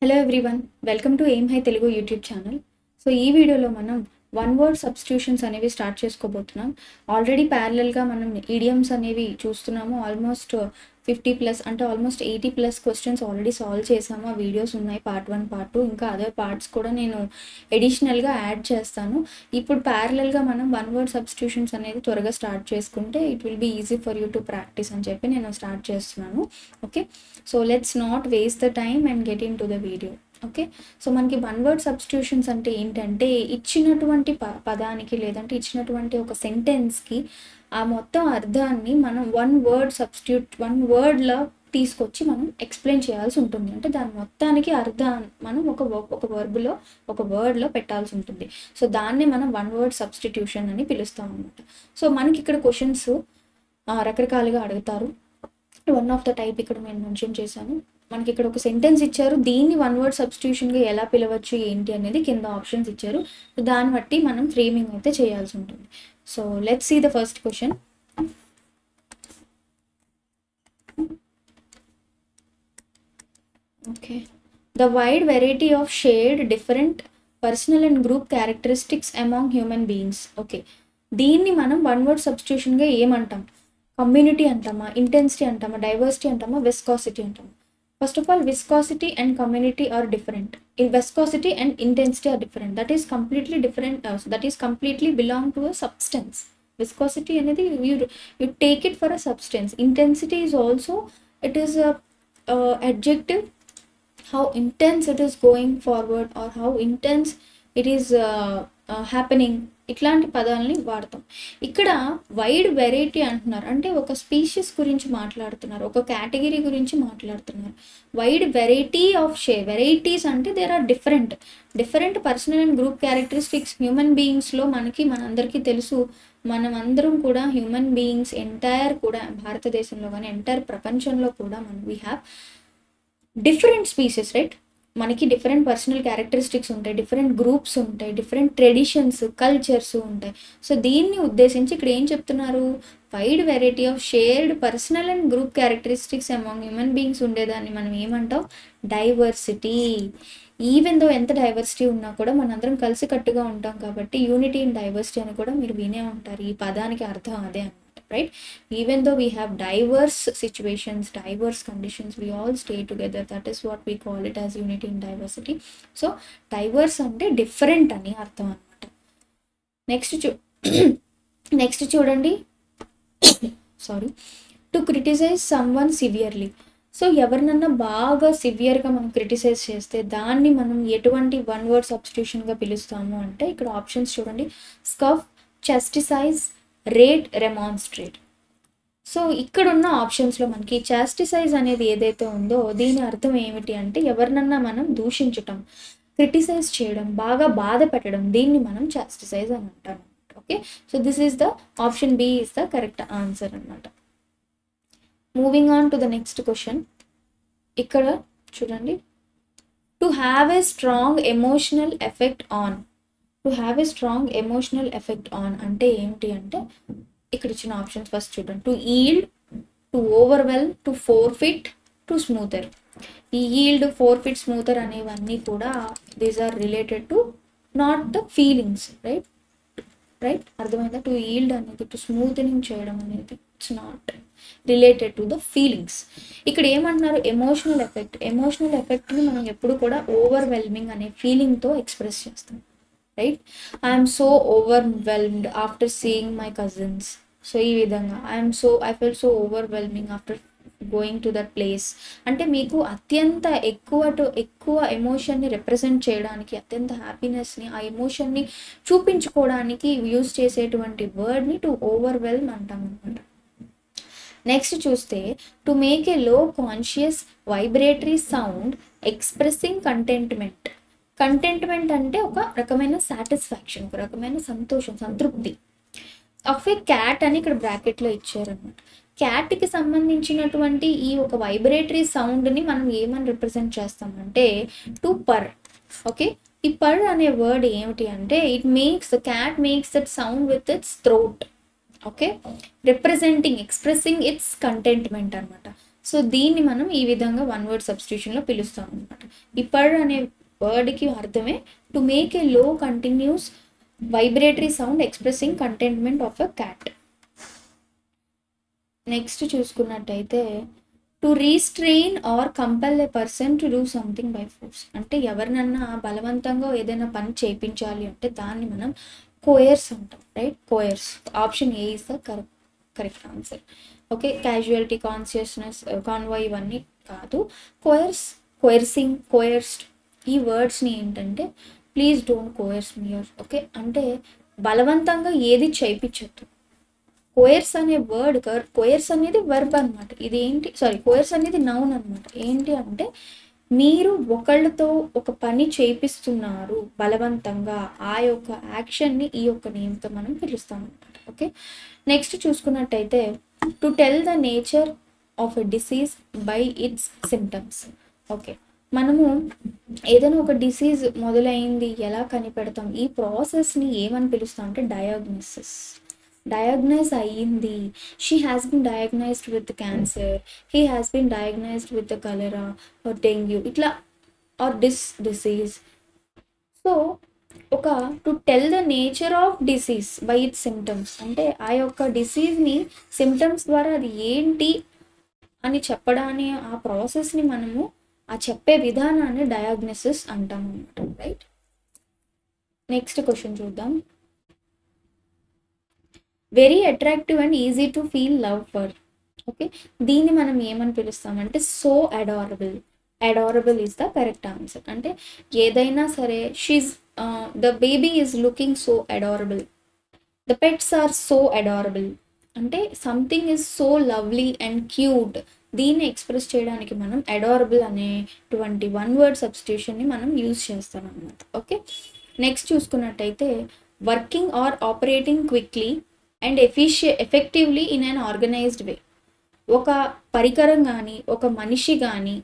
Hello everyone, welcome to aim high Telugu YouTube channel. So ఈ వీడియోలో మనం వన్ వర్డ్ సబ్స్టిట్యూషన్స్ అనేవి స్టార్ట్ చేసుకోబోతున్నాం. ఆల్రెడీ ప్యారలల్గా మనం ఈడియమ్స్ అనేవి చూస్తున్నాము. ఆల్మోస్ట్ 50+ అంటే ఆల్మోస్ట్ 80+ క్వశ్చన్స్ ఆల్రెడీ సాల్వ్ చేసాము. ఆ వీడియోస్ ఉన్నాయి, పార్ట్ 1 పార్ట్ 2, ఇంకా అదర్ పార్ట్స్ కూడా నేను ఎడిషనల్గా యాడ్ చేస్తాను. ఇప్పుడు ప్యారలల్గా మనం వన్ వర్డ్ సబ్స్టిట్యూషన్స్ అనేది త్వరగా స్టార్ట్ చేసుకుంటే it will be easy for you to practice అని చెప్పి నేను స్టార్ట్ చేస్తున్నాను. Okay, so let's not waste the time and get into the video. Okay, so మనకి వన్ వర్డ్ సబ్స్టిట్యూషన్స్ అంటే ఏంటంటే ఇచ్చినటువంటి పదానికి లేదంటే ఇచ్చినటువంటి ఒక సెంటెన్స్కి ఆ మొత్తం అర్థాన్ని మనం వన్ వర్డ్లో తీసుకొచ్చి మనం ఎక్స్ప్లెయిన్ చేయాల్సి ఉంటుంది. అంటే దాని మొత్తానికి అర్థాన్ని మనం ఒక వర్డ్లో పెట్టాల్సి ఉంటుంది. సో దాన్నే మనం వన్ వర్డ్ సబ్స్టిట్యూషన్ అని పిలుస్తాం అనమాట. సో మనకి ఇక్కడ క్వశ్చన్స్ రకరకాలుగా అడుగుతారు. వన్ ఆఫ్ ద టైప్ ఇక్కడ నేను మెన్షన్ చేశాను. మనకి ఇక్కడ ఒక సెంటెన్స్ ఇచ్చారు, దీన్ని వన్ వర్డ్ సబ్స్టిట్యూషన్గా ఎలా పిలవచ్చు ఏంటి అనేది కింద ఆప్షన్స్ ఇచ్చారు. దాన్ని బట్టి మనం ఫ్రేమింగ్ అయితే చేయాల్సి ఉంటుంది. So let's see the first question. Okay, the wide variety of shared different personal and group characteristics among human beings. Okay, దీన్ని మనం వన్ వర్డ్ సబ్స్టిట్యూషన్గా ఏమంటాం? కమ్యూనిటీ అంటామా, ఇంటెన్సిటీ అంటామా, డైవర్సిటీ అంటామా, విస్కాసిటీ అంటామా? First of all, viscosity and community are different. In viscosity and intensity are different. That is completely different. That is completely belong to a substance. Viscosity అనేది you take it for a substance. Intensity is also, it is a adjective. How intense it is going forward or how intense it is happening. ఇట్లాంటి పదాలని వాడతాం. ఇక్కడ wide variety అంటున్నారు అంటే ఒక species గురించి మాట్లాడుతున్నారు, ఒక కేటగిరీ గురించి మాట్లాడుతున్నారు. వైడ్ వెరైటీ ఆఫ్ వెరైటీస్ అంటే there are different personal and group characteristics. Human బీయింగ్స్లో మనందరికీ తెలుసు, మనం అందరం కూడా హ్యూమన్ బీయింగ్స్ ఎంటైర్ కూడా భారతదేశంలో కానీ ఎంటైర్ ప్రపంచంలో కూడా we have different species, right? మనకి డిఫరెంట్ పర్సనల్ క్యారెక్టరిస్టిక్స్ ఉంటాయి, డిఫరెంట్ గ్రూప్స్ ఉంటాయి, డిఫరెంట్ ట్రెడిషన్స్, కల్చర్స్ ఉంటాయి. సో దీన్ని ఉద్దేశించి ఇక్కడ ఏం చెప్తున్నారు? Wide variety of shared personal and group characteristics among human beings ఉండేదాన్ని మనం ఏమంటాం? డైవర్సిటీ. ఈవెన్ దో ఎంత డైవర్సిటీ ఉన్నా కూడా మనందరం కలిసికట్టుగా ఉంటాం కాబట్టి యూనిటీ ఇన్ డైవర్సిటీ అని కూడా మీరు వినే ఉంటారు. ఈ పదానికి అర్థం అదే అనమాట, right? Even though we have diverse situations, diverse conditions, we all stay together. That is what we call it as unity in diversity. So diverse ante different ani artham anamata. Next చూడండి. Sorry, to criticize someone severely. So ఎవరినన్నా బాగా సివియర్గా మనం criticise చేస్తే దాన్ని మనం ఎటువంటి one word సబ్స్టిట్యూషన్గా పిలుస్తాము అంటే ఇక్కడ ఆప్షన్స్ చూడండి. స్కఫ్, చాస్టిసైజ్, రేట్, రెమాన్స్ట్రేట్. సో ఇక్కడ ఉన్న ఆప్షన్స్లో మనకి చాస్టిసైజ్ అనేది ఏదైతే ఉందో దీని అర్థం ఏమిటి అంటే ఎవరినన్నా మనం దూషించటం, క్రిటిసైజ్ చేయడం, బాగా బాధ పెట్టడం, దీన్ని మనం చాస్టిసైజ్ అని అంటాం. Okay, so this is the option B is the correct answer అనమాట. Moving on to the next question. ఇక్కడ చూడండి, to have a strong emotional effect on. To have a strong emotional effect on అంటే ఏమిటి అంటే ఇక్కడ ఇచ్చిన options first చూడండి. To yield, to overwhelm, to forfeit, to smother. ఈ ఈల్డ్, ఫోర్ఫిట్, స్మూతర్ అనేవన్నీ కూడా these are related to not the feelings, right? అర్థమైందా? టు ఈల్డ్ అనేది, టు స్మూత్నింగ్ చేయడం అనేది it's not related to the feelings. ఇక్కడ ఏమంటున్నారు? ఎమోషనల్ ఎఫెక్ట్ని మనం ఎప్పుడు కూడా ఓవర్వెల్మింగ్ అనే ఫీలింగ్తో ఎక్స్ప్రెస్ చేస్తాం, right? I'm so overwhelmed after seeing my cousins. So ఈ విధంగా I fell so overwhelming after going to that place అంటే మీకు అత్యంత ఎక్కువ ఎమోషన్ని రిప్రజెంట్ చేయడానికి, అత్యంత హ్యాపీనెస్ని, ఆ ఎమోషన్ని చూపించుకోవడానికి యూజ్ చేసేటువంటి వర్డ్ని టు ఓవర్వెల్మ్ అంటాం అనమాట. నెక్స్ట్ చూస్తే టు మేక్ ఏ లో conscious vibratory sound expressing contentment. Contentment అంటే ఒక రకమైన సాటిస్ఫాక్షన్, ఒక రకమైన సంతోషం, సంతృప్తి. ఆఫ్ ఏ క్యాట్ అని ఇక్కడ బ్రాకెట్లో ఇచ్చారనమాట. క్యాట్కి సంబంధించినటువంటి ఈ ఒక వైబ్రేటరీ సౌండ్ని మనం ఏమని రిప్రజెంట్ చేస్తామంటే టు పర్. ఓకే, ఈ పర్ అనే వర్డ్ ఏమిటి అంటే the cat makes that sound with its throat. Okay, representing, expressing it's contentment అనమాట. సో దీన్ని మనం ఈ విధంగా వన్ వర్డ్ సబ్స్టిట్యూషన్లో పిలుస్తాం అనమాట. ఈ పర్ అనే వర్డ్కి అర్థమే to make a low continuous vibratory sound expressing contentment of a cat. Next చూసుకున్నట్టయితే to restrain or compel a person to do something by force. అంటే ఎవరినన్నా బలవంతంగా ఏదైనా పని చేయించాలి అంటే దాన్ని మనం కోయర్స్ అంటాం, right? Coerce. Option A is the correct answer. Okay, casualty, consciousness, convoy ఇవన్నీ కాదు. కోయర్స్, కోయర్సింగ్, కోయర్స్డ్ ఈ వర్డ్స్ని ఏంటంటే please don't coerce me. Okay, అంటే బలవంతంగా ఏది చేయించద్దు. కోయర్స్ అనే వర్డ్, కోయర్స్ అనేది వర్బ్ అనమాట. ఇది ఏంటి, సారీ, కోయర్స్ అనేది నౌన్ అనమాట. ఏంటి అంటే మీరు ఒకళ్ళతో ఒక పని చేపిస్తున్నారు బలవంతంగా, ఆ యొక్క యాక్షన్ని ఈ యొక్క నేమ్తో మనం పిలుస్తాం అనమాట. ఓకే, నెక్స్ట్ చూసుకున్నట్టయితే to tell the nature of a disease by its symptoms. Okay, మనము ఏదైనా ఒక డిసీజ్ మొదలైంది ఎలా కనిపెడతాం, ఈ ప్రాసెస్ని ఏమని పిలుస్తాం అంటే డయాగ్నోసిస్. డయాగ్నైజ్ అయ్యింది, she has been diagnosed with cancer, he has been diagnosed with cholera or dengue, ఇట్లా ఆర్ డిసీజ్. సో ఒక to tell the nature of disease by its symptoms అంటే ఆ యొక్క డిసీజ్ని సిమ్టమ్స్ ద్వారా అది ఏంటి అని చెప్పడాన్ని, ఆ ప్రాసెస్ని మనము ఆ చెప్పే విధానాన్ని డయాగ్నోసిస్ అంటాం అన్నమాట, రైట్? నెక్స్ట్ క్వశ్చన్ చూద్దాం. Very attractive and easy to feel love for. Okay, దీన్ని మనం ఏమని పిలుస్తామంటే so adorable. Adorable is the correct answer. అంటే ఏదైనా సరే she's the baby is looking so adorable, the pets are so adorable, అంటే something is so lovely and cute. దీన్ని express చేయడానికి మనం అడారబుల్ అనేటువంటి వన్ వర్డ్ సబ్స్టిట్యూషన్ని మనం యూజ్ చేస్తాం అన్నమాట. ఓకే, నెక్స్ట్ చూసుకున్నట్టయితే working or operating quickly and effectively in an organized way. ఒక పరికరం కానీ, ఒక మనిషి కానీ,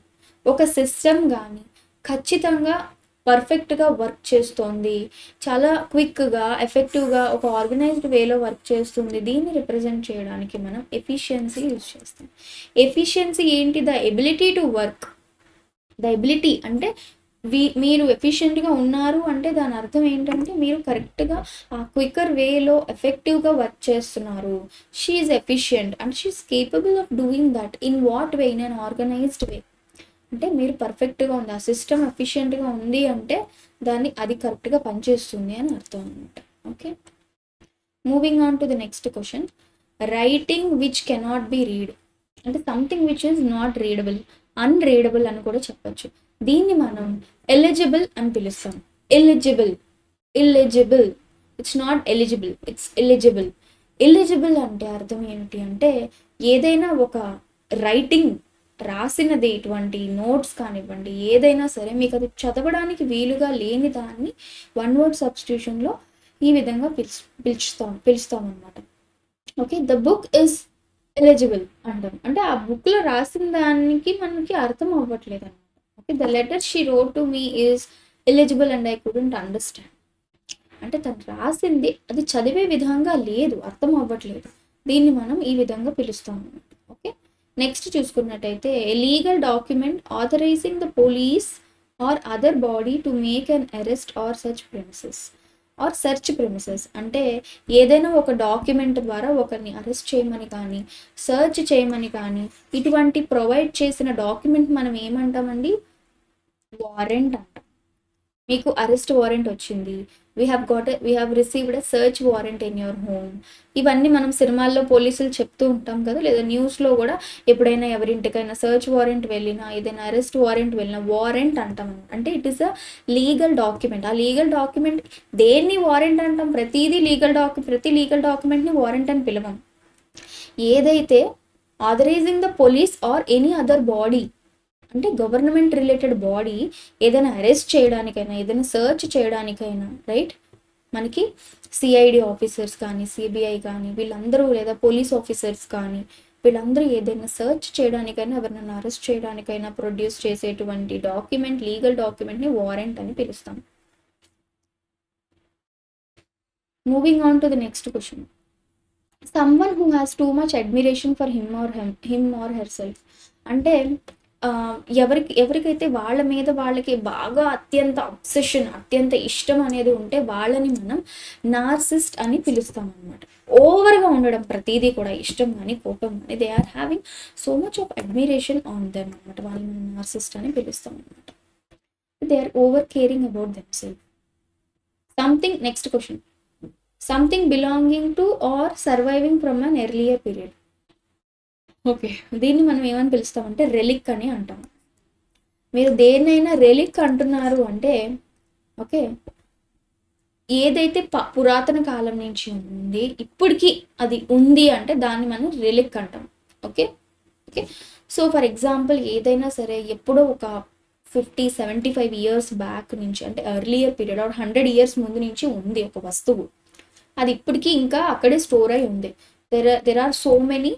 ఒక సిస్టమ్ కానీ ఖచ్చితంగా పర్ఫెక్ట్గా వర్క్ చేస్తోంది, చాలా క్విక్గా, ఎఫెక్టివ్గా, ఒక ఆర్గనైజ్డ్ వేలో వర్క్ చేస్తుంది. దీన్ని రిప్రజెంట్ చేయడానికి మనం ఎఫిషియన్సీ యూజ్ చేస్తాం. ఎఫిషియన్సీ ఏంటి? The ability to work. The ability అంటే మీరు ఎఫిషియెంట్గా ఉన్నారు అంటే దాని అర్థం ఏంటంటే మీరు కరెక్ట్గా ఆ క్విక్కర్ వేలో ఎఫెక్టివ్గా వర్క్ చేస్తున్నారు. She is efficient and she is capable of doing that in what way? In an organized way. అంటే మీరు పర్ఫెక్ట్గా ఉంది, ఆ సిస్టమ్ ఎఫిషియెంట్గా ఉంది అంటే అది కరెక్ట్గా పనిచేస్తుంది అని అర్థం అనమాట. Okay, moving on to the next question. Writing which cannot be read అంటే something which is not readable, unreadable అని కూడా చెప్పచ్చు. దీన్ని మనం ఎలిజిబుల్ అని పిలుస్తాం. Eligible, illegible, it's not eligible, it's eligible. Eligible అంటే అర్థం ఏమిటి అంటే ఏదైనా ఒక రైటింగ్ రాసినది, ఇటువంటి నోట్స్ కానివ్వండి, ఏదైనా సరే మీకు అది చదవడానికి వీలుగా లేని దాన్ని వన్ వర్డ్ సబ్స్టిట్యూషన్లో ఈ విధంగా పిలుస్తాం అన్నమాట. Okay, the book is eligible అంటాం అంటే ఆ బుక్లో రాసిన దానికి మనకి అర్థం అవ్వట్లేదు అనమాట. Okay, the letter she wrote to me is eligible and I couldn't understand అంటే తను రాసింది అది చదివే విధంగా లేదు, అర్థం అవ్వట్లేదు. దీన్ని మనం ఈ విధంగా పిలుస్తాం అన్నమాట. ఓకే, నెక్స్ట్ చూసుకున్నట్టయితే legal document authorising the police or other body to make an arrest or search premises అంటే ఏదైనా ఒక డాక్యుమెంట్ ద్వారా ఒకరిని అరెస్ట్ చేయమని కానీ, సర్చ్ చేయమని కానీ, ఇటువంటి ప్రొవైడ్ చేసిన డాక్యుమెంట్ మనం ఏమంటామండి? వారెంట్ అంటాం. మీకు అరెస్ట్ వారెంట్ వచ్చింది, we have received a search warrant in your home. ఇవన్నీ మనం సినిమాల్లో పోలీసులు చెప్తూ ఉంటాం కదా, లేదా న్యూస్లో కూడా ఎప్పుడైనా ఎవరింటికైనా సర్చ్ వారెంట్ వెళ్ళినా, ఏదైనా అరెస్ట్ వారెంట్ వెళ్ళినా వారెంట్ అంటాం. అంటే it is a legal document. ఆ లీగల్ డాక్యుమెంట్ దేన్ని వారెంట్ అంటాం? ప్రతి లీగల్ డాక్యుమెంట్ని వారెంట్ అని పిలవం. ఏదైతే authorising the police or any other body అంటే గవర్నమెంట్ రిలేటెడ్ బాడీ ఏదైనా అరెస్ట్ చేయడానికైనా, ఏదైనా సర్చ్ చేయడానికైనా, రైట్? మనకి సిఐడి ఆఫీసర్స్ కానీ, సిబిఐ కానీ, వీళ్ళందరూ, లేదా పోలీస్ ఆఫీసర్స్ కానీ, వీళ్ళందరూ ఏదైనా సర్చ్ చేయడానికైనా, ఎవరినైనా అరెస్ట్ చేయడానికైనా ప్రొడ్యూస్ చేసేటువంటి డాక్యుమెంట్, లీగల్ డాక్యుమెంట్ని వారెంట్ అని పిలుస్తాం. Moving on to the next question. Someone who has too much admiration for him or herself అంటే ఎవరికైతే వాళ్ళ మీద వాళ్ళకి బాగా అత్యంత అబ్సెషన్, అత్యంత ఇష్టం అనేది ఉంటే వాళ్ళని మనం నార్సిస్ట్ అని పిలుస్తాం అనమాట. ఓవర్గా ఉండడం ప్రతిదీ కూడా ఇష్టం కానీ కోపం కానీ, they are having so much of admiration on them అనమాట. వాళ్ళని మనం నార్సిస్ట్ అని పిలుస్తాం అనమాట. They are over caring about them self. Something, next question, something belonging to or surviving from an earlier period. Okay, దీన్ని మనం ఏమని పిలుస్తామంటే రెలిక్ అని అంటాం. మీరు దేన్నైనా రెలిక్ అంటున్నారు అంటే, ఓకే, ఏదైతే పురాతన కాలం నుంచి ఉంది ఇప్పటికీ అది ఉంది అంటే దాన్ని మనం రెలిక్ అంటాం. Okay okay so for example ఏదైనా సరే ఎప్పుడో ఒక 50-75 years బ్యాక్ నుంచి, అంటే ఎర్లియర్ పీరియడ్ ఆర్ 100 years ముందు నుంచి ఉంది ఒక వస్తువు, అది ఇప్పటికీ ఇంకా అక్కడే స్టోర్ అయి ఉంది. దెర్ ఆర్ సో మెనీ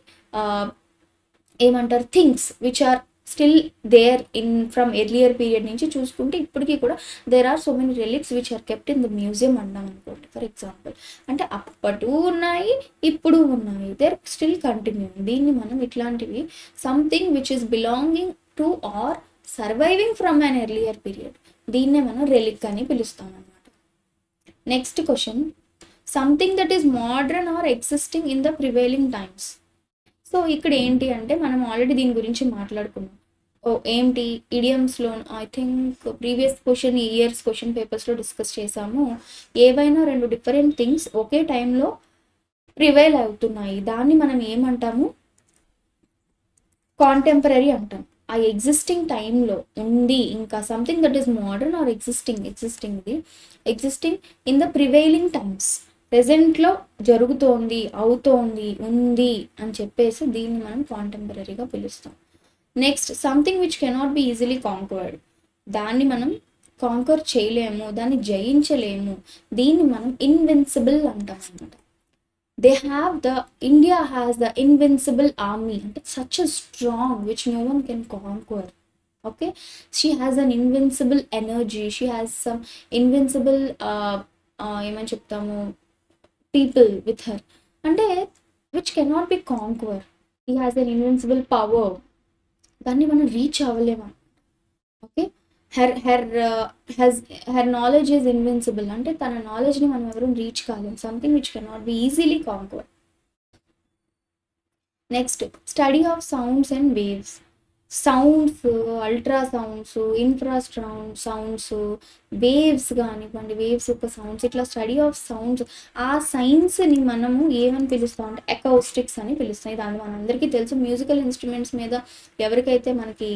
ఏమంటారు things which are still there in from earlier period నుంచి చూసుకుంటే ఇప్పటికీ కూడా there are so many relics which are kept in the museum అన్నాం అనుకోండి ఫర్ ఎగ్జాంపుల్. అంటే అప్పటి ఉన్నాయి ఇప్పుడు ఉన్నాయి, దేర్ స్టిల్ కంటిన్యూ. దీన్ని మనం ఇట్లాంటివి something which is belonging to or surviving from an earlier period, దీన్నే మనం రెలిక్ అని పిలుస్తాం అన్నమాట. Next question, something that is modern or existing in the prevailing times. So ఇక్కడ ఏంటి అంటే మనం ఆల్రెడీ దీని గురించి మాట్లాడుకున్నాం. ఏంటి ఇడియమ్స్లో I think previous years question పేపర్స్లో డిస్కస్ చేసాము. ఏవైనా రెండు డిఫరెంట్ థింగ్స్ ఒకే టైంలో ప్రివైల్ అవుతున్నాయి, దాన్ని మనం ఏమంటాము, కాంటెంపరీ అంటాం. ఆ ఎగ్జిస్టింగ్ టైంలో ఉంది ఇంకా something that is modern or existing in the prevailing times, ప్రెజెంట్లో జరుగుతోంది, అవుతోంది, ఉంది అని చెప్పేసి దీన్ని మనం కాంటెంపరీగా పిలుస్తాం. Next, something which cannot be easily conquered, దాన్ని మనం కాంకర్ చేయలేము, దాన్ని జయించలేము, దీన్ని మనం ఇన్విన్సిబుల్ అంటాం అన్నమాట. India has the invincible army, అంటే such a strong which no one can conquer. Okay, she has an invincible energy, she has some invincible ఏమని చెప్తాము people with her, అంటే which cannot be conquered. He has an invincible power, దాన్ని మనం reach అవ్వలేము. Okay, her knowledge is invincible, అంటే తన నాలెడ్జ్ని మనం ఎవరు రీచ్ కాలేము. Something which cannot be easily conquered. Next, study of sounds and waves. Sounds, ultrasounds, sounds, waves కానివ్వండి, వేవ్స్ యొక్క సౌండ్స్, ఇట్లా స్టడీ ఆఫ్ సౌండ్స్, ఆ సైన్స్ని మనము ఏమని పిలుస్తాం అంటే అకౌస్టిక్స్ అని పిలుస్తాం. ఇది మనందరికీ తెలుసు. మ్యూజికల్ ఇన్స్ట్రుమెంట్స్ మీద ఎవరికైతే మనకి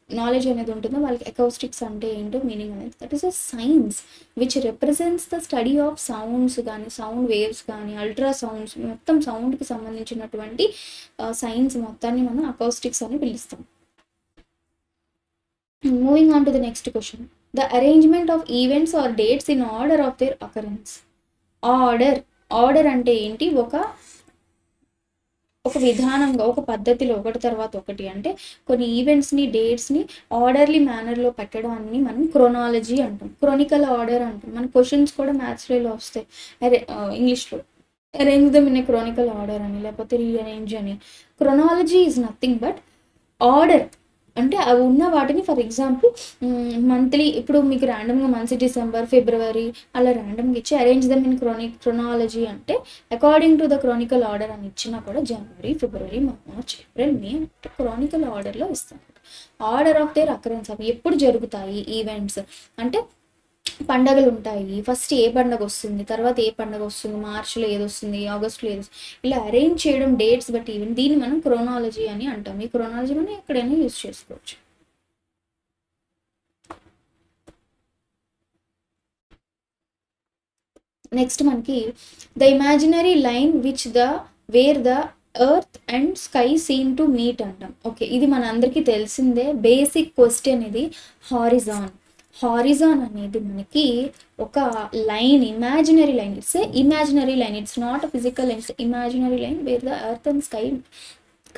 నాలెడ్జ్ అనేది ఉంటుందో వాళ్ళకి అకౌస్టిక్స్ అంటే ఏంటో మీనింగ్ అనేది, that is a science which represents the study of sounds కానీ, సౌండ్ వేవ్స్ కానీ, అల్ట్రాసౌండ్స్, మొత్తం సౌండ్కి సంబంధించినటువంటి సైన్స్ మొత్తాన్ని మనం అకౌస్టిక్స్ అని పిలుస్తాం. Moving on to the next question, the arrangement of events or dates in order of their occurrence. Order అంటే ఏంటి, ఒక విధానంగా, ఒక పద్ధతిలో, ఒకటి తర్వాత ఒకటి, అంటే కొన్ని ఈవెంట్స్ని, డేట్స్ని ఆర్డర్లీ మేనర్లో పెట్టడాన్ని మనం క్రోనాలజీ అంటాం, క్రోనికల్ ఆర్డర్ అంటాం. మన క్వశ్చన్స్ కూడా మ్యాథ్స్లో వస్తాయి, ఇంగ్లీష్లో arrange them in a chronicle order అని, లేకపోతే రీఅరేంజ్ అని. Chronology is nothing but order, అంటే అవి ఉన్న వాటిని, ఫర్ ఎగ్జాంపుల్ మంత్లీ, ఇప్పుడు మీకు ర్యాండమ్గా మంత్స్ డిసెంబర్, ఫిబ్రవరి అలా ర్యాండమ్గా ఇచ్చి అరేంజ్ దెమ్ ఇన్ క్రోనాలజీ అంటే according to the Chronicle order అని ఇచ్చినా కూడా జనవరి, ఫిబ్రవరి, మార్చ్, ఏప్రిల్, మే అంటే క్రానికల్ ఆర్డర్లో ఇస్తాం. ఆర్డర్ ఆఫ్ దేర్ అకరెన్స్, అవి ఎప్పుడు జరుగుతాయి ఈవెంట్స్ అంటే పండగలు ఉంటాయి, ఫస్ట్ ఏ పండగ వస్తుంది, తర్వాత ఏ పండగ వస్తుంది, మార్చ్లో ఏది వస్తుంది, ఆగస్ట్లో ఏది వస్తుంది, ఇలా అరేంజ్ చేయడం డేట్స్ బట్టి ఈవెంట్, దీన్ని మనం క్రోనాలజీ అని అంటాం. ఈ క్రోనాలజీ మనం ఎక్కడైనా యూజ్ చేసుకోవచ్చు. నెక్స్ట్ మనకి the imaginary line wear the earth and sky seem to meet అంటాం. ఓకే, ఇది మన అందరికీ తెలిసిందే, బేసిక్ క్వశ్చన్ ఇది. హారిజాన్ అనేది మనకి ఒక line, imaginary line. It's not a physical line, it's imaginary line wear the earth and sky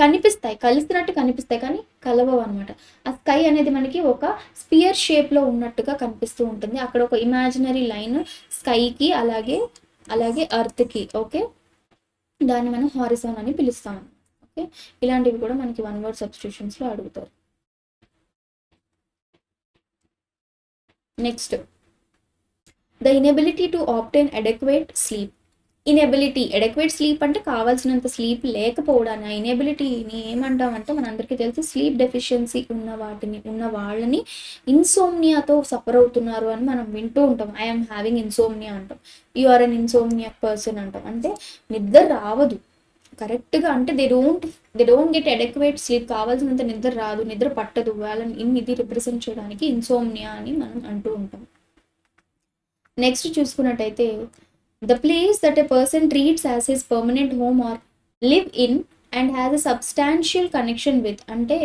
కనిపిస్తాయి, కలిసినట్టు కనిపిస్తాయి కానీ కలవవు అనమాట. ఆ స్కై అనేది మనకి ఒక స్పియర్ షేప్లో ఉన్నట్టుగా కనిపిస్తూ ఉంటుంది. అక్కడ ఒక ఇమాజినరీ లైన్ స్కైకి అలాగే ఎర్త్కి. ఓకే, దాన్ని మనం హారిజాన్ అని పిలుస్తాం. ఓకే, ఇలాంటివి కూడా మనకి వన్ వర్డ్ సబ్స్టిట్యూషన్స్లో అడుగుతారు. Next, the inability to obtain adequate sleep. Inability, adequate sleep అంటే కావాల్సినంత స్లీప్ లేకపోవడాన్ని, ఆ ఇనెబిలిటీని ఏమంటామంటే మనందరికీ తెలిసి స్లీప్ డెఫిషియన్సీ ఉన్న వాళ్ళని ఇన్సోమ్నియాతో సఫర్ అవుతున్నారు అని మనం వింటూ ఉంటాం. ఐఎమ్ హ్యావింగ్ ఇన్సోమ్నియా అంటాం, you are an insomnia person అంటాం. అంటే నిద్ర రావదు కరెక్ట్గా, అంటే they don't get adequate sleep, కావాల్సినంత నిద్ర రాదు, నిద్ర పట్టదు వాళ్ళని, ఇది రిప్రజెంట్ చేయడానికి ఇన్సోమ్నియా అని మనం అంటూ ఉంటాం. నెక్స్ట్ చూసుకున్నట్టయితే, the place that a person treats as his permanent home or live in and has a substantial connection with. అంటే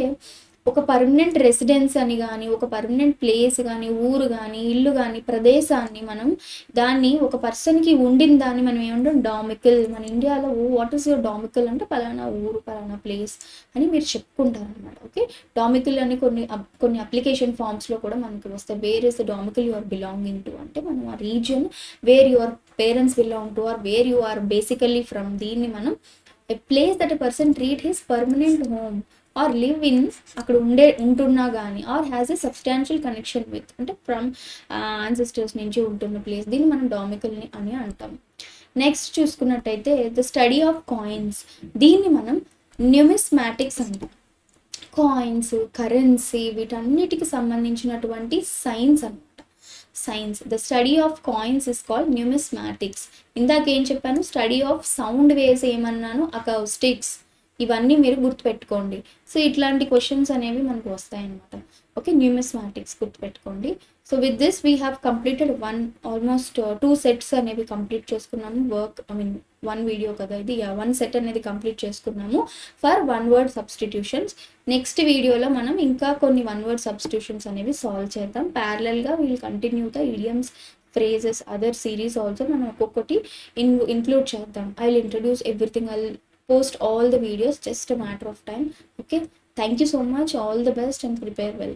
ఒక పర్మనెంట్ రెసిడెన్స్ అని కానీ, ఒక పర్మనెంట్ ప్లేస్ కానీ, ఊరు కానీ, ఇల్లు కానీ, ప్రదేశాన్ని మనం దాన్ని ఒక పర్సన్కి ఉండిన దాన్ని మనం ఏమంటాం, డామికల్. మన ఇండియాలో వాట్ ఈస్ యువర్ డామికల్ అంటే పలానా ఊరు, పలానా ప్లేస్ అని మీరు చెప్పుకుంటారు అనమాట. ఓకే, డామికల్ అని కొన్ని అప్లికేషన్ ఫామ్స్లో కూడా మనకి వస్తాయి. Where is the domicile you are belonging to, అంటే మనం ఆ region where your parents belong to or where you are basically from, దీన్ని మనం a place that a person treat his permanent home or live in, అక్కడ ఉంటున్నా కానీ, or has a substantial connection with, అంటే from ancestors నుంచి ఉంటున్న place, దీన్ని మనం డామికల్ని అని అంటాం. నెక్స్ట్ చూసుకున్నట్టయితే, ద స్టడీ ఆఫ్ కాయిన్స్, దీన్ని మనం న్యూమిస్మాటిక్స్ అంటాం. కాయిన్స్, కరెన్సీ, వీటన్నిటికి సంబంధించినటువంటి సైన్స్ అనమాట. Science, the study of coins is called numismatics. ఇందాక ఏం చెప్పాను, స్టడీ ఆఫ్ సౌండ్ వేవ్స్ ఏమన్నాను, అకౌస్టిక్స్, ఇవన్నీ మీరు గుర్తుపెట్టుకోండి. సో ఇట్లాంటి క్వశ్చన్స్ అనేవి మనకు వస్తాయన్నమాట. ఓకే, న్యూమిస్మాటిక్స్ గుర్తుపెట్టుకోండి. So with this we have completed almost 2 sets అనేవి కంప్లీట్ చేసుకున్నాము. వన్ వీడియో కదా ఇది, 1 సెట్ అనేది కంప్లీట్ చేసుకున్నాము for one word substitutions. Next వీడియోలో మనం ఇంకా కొన్ని వన్ వర్డ్ సబ్స్టిట్యూషన్స్ అనేవి సాల్వ్ చేద్దాం. ప్యారలల్గా we'll continue the idioms, phrases, other series also మనం ఒక్కొక్కటి ఇంక్లూడ్ చేద్దాం. I will introduce everything, I will post all the videos, just a matter of time. Okay, thank you so much, all the best and prepare well.